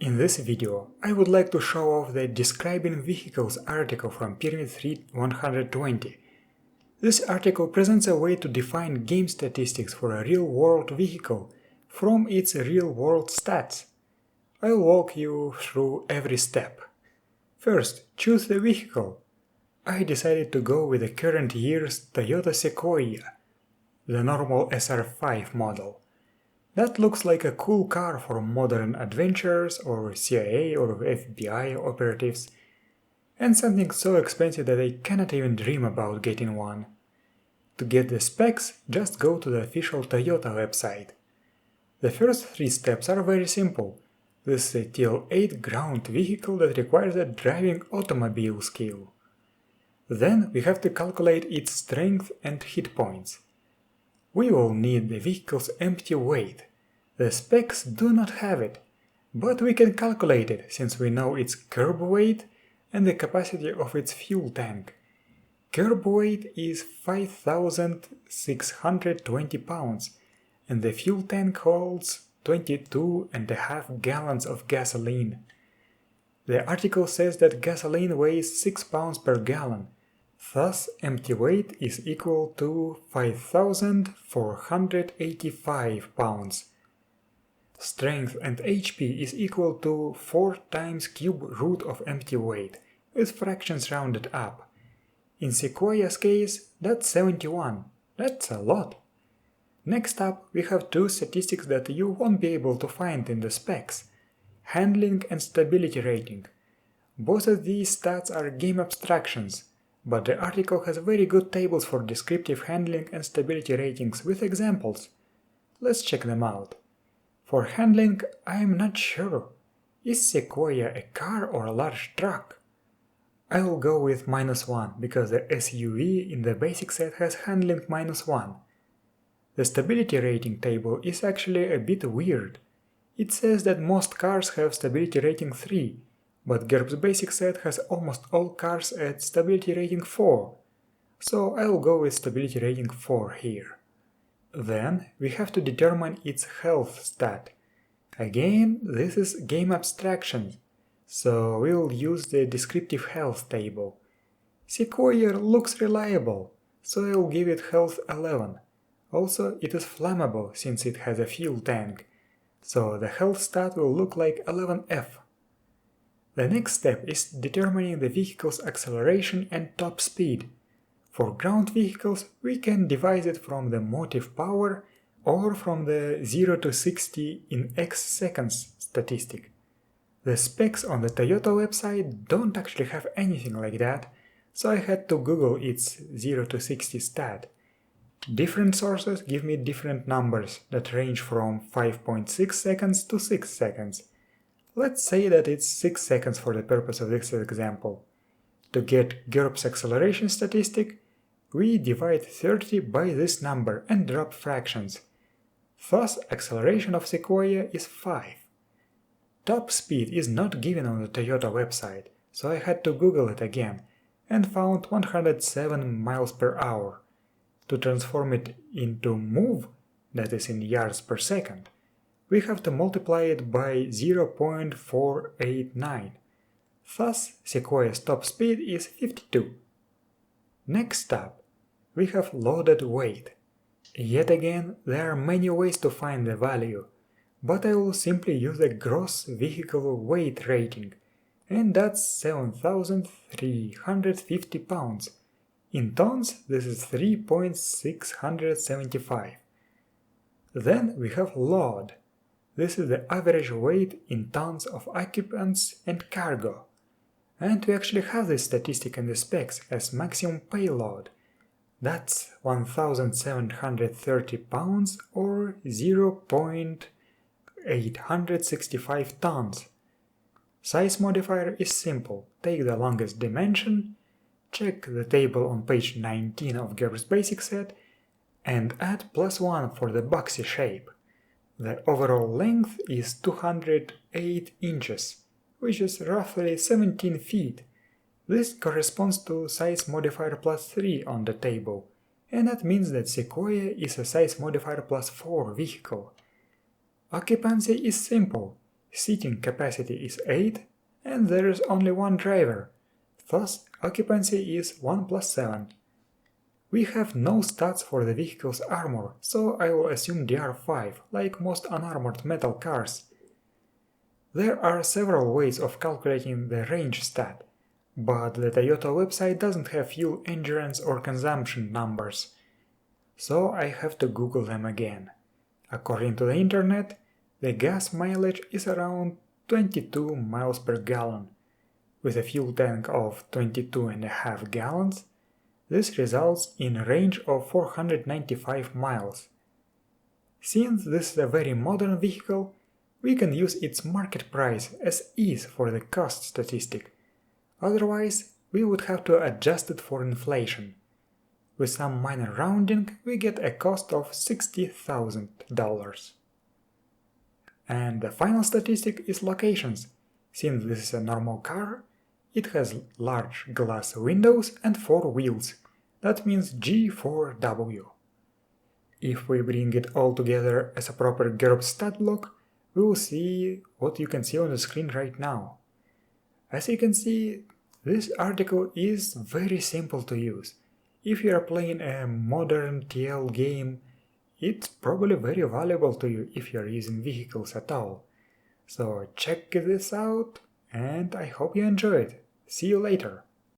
In this video, I would like to show off the Describing Vehicles article from Pyramid 3-120. This article presents a way to define game statistics for a real-world vehicle from its real-world stats. I'll walk you through every step. First, choose the vehicle. I decided to go with the current year's Toyota Sequoia, the normal SR5 model. That looks like a cool car for modern adventurers or CIA or FBI operatives, and something so expensive that I cannot even dream about getting one. To get the specs, just go to the official Toyota website. The first 3 steps are very simple. This is a TL8 ground vehicle that requires a driving automobile skill. Then we have to calculate its strength and hit points. We will need the vehicle's empty weight. The specs do not have it, but we can calculate it since we know its curb weight and the capacity of its fuel tank. Curb weight is 5,620 pounds, and the fuel tank holds 22.5 gallons of gasoline. The article says that gasoline weighs 6 pounds per gallon, thus empty weight is equal to 5,485 pounds. Strength and HP is equal to 4 times cube root of empty weight, with fractions rounded up. In Sequoia's case, that's 71. That's a lot. Next up, we have 2 statistics that you won't be able to find in the specs: handling and stability rating. Both of these stats are game abstractions, but the article has very good tables for descriptive handling and stability ratings with examples. Let's check them out. For handling, I am not sure. Is Sequoia a car or a large truck? I will go with -1 because the SUV in the basic set has handling -1. The stability rating table is actually a bit weird. It says that most cars have stability rating 3, but GURPS basic set has almost all cars at stability rating 4, so I will go with stability rating 4 here. Then we have to determine its health stat. Again, this is game abstraction, so we will use the descriptive health table. Sequoia looks reliable, so I will give it health 11. Also, it is flammable since it has a fuel tank, so the health stat will look like 11F. The next step is determining the vehicle's acceleration and top speed. For ground vehicles, we can devise it from the motive power or from the 0 to 60 in X seconds statistic. The specs on the Toyota website don't actually have anything like that, so I had to Google its 0 to 60 stat. Different sources give me different numbers that range from 5.6 seconds to 6 seconds. Let's say that it's 6 seconds for the purpose of this example. To get GURPS acceleration statistic, we divide 30 by this number and drop fractions. Thus, acceleration of Sequoia is 5. Top speed is not given on the Toyota website, so I had to Google it again, and found 107 miles per hour. To transform it into move, that is in yards per second, we have to multiply it by 0.489. Thus, Sequoia's top speed is 52. Next up, we have loaded weight. Yet again, there are many ways to find the value, but I will simply use the gross vehicle weight rating, and that's 7,350 pounds. In tons, this is 3.675. Then we have load. This is the average weight in tons of occupants and cargo. And we actually have this statistic in the specs as maximum payload. That's 1,730 pounds or 0.865 tons. Size modifier is simple. Take the longest dimension, check the table on page 19 of GURPS basic set, and add +1 for the boxy shape. The overall length is 208 inches, which is roughly 17 feet. This corresponds to size modifier +3 on the table, and that means that Sequoia is a size modifier +4 vehicle. Occupancy is simple. seating capacity is 8, and there is only one driver, thus occupancy is 1 plus 7. We have no stats for the vehicle's armor, so I will assume DR5, like most unarmored metal cars. There are several ways of calculating the range stat, but the Toyota website doesn't have fuel endurance or consumption numbers, so I have to Google them again. According to the internet, the gas mileage is around 22 miles per gallon. With a fuel tank of 22.5 gallons, this results in a range of 495 miles. Since this is a very modern vehicle, we can use its market price as is for the cost statistic. Otherwise, we would have to adjust it for inflation. With some minor rounding, we get a cost of $60,000. And the final statistic is locations. Since this is a normal car, it has large glass windows and 4 wheels. That means G4W. If we bring it all together as a proper GURPS stat block, we will see what you can see on the screen right now. As you can see, this article is very simple to use. If you are playing a modern TL game, it's probably very valuable to you if you are using vehicles at all. So check this out, and I hope you enjoy it. See you later!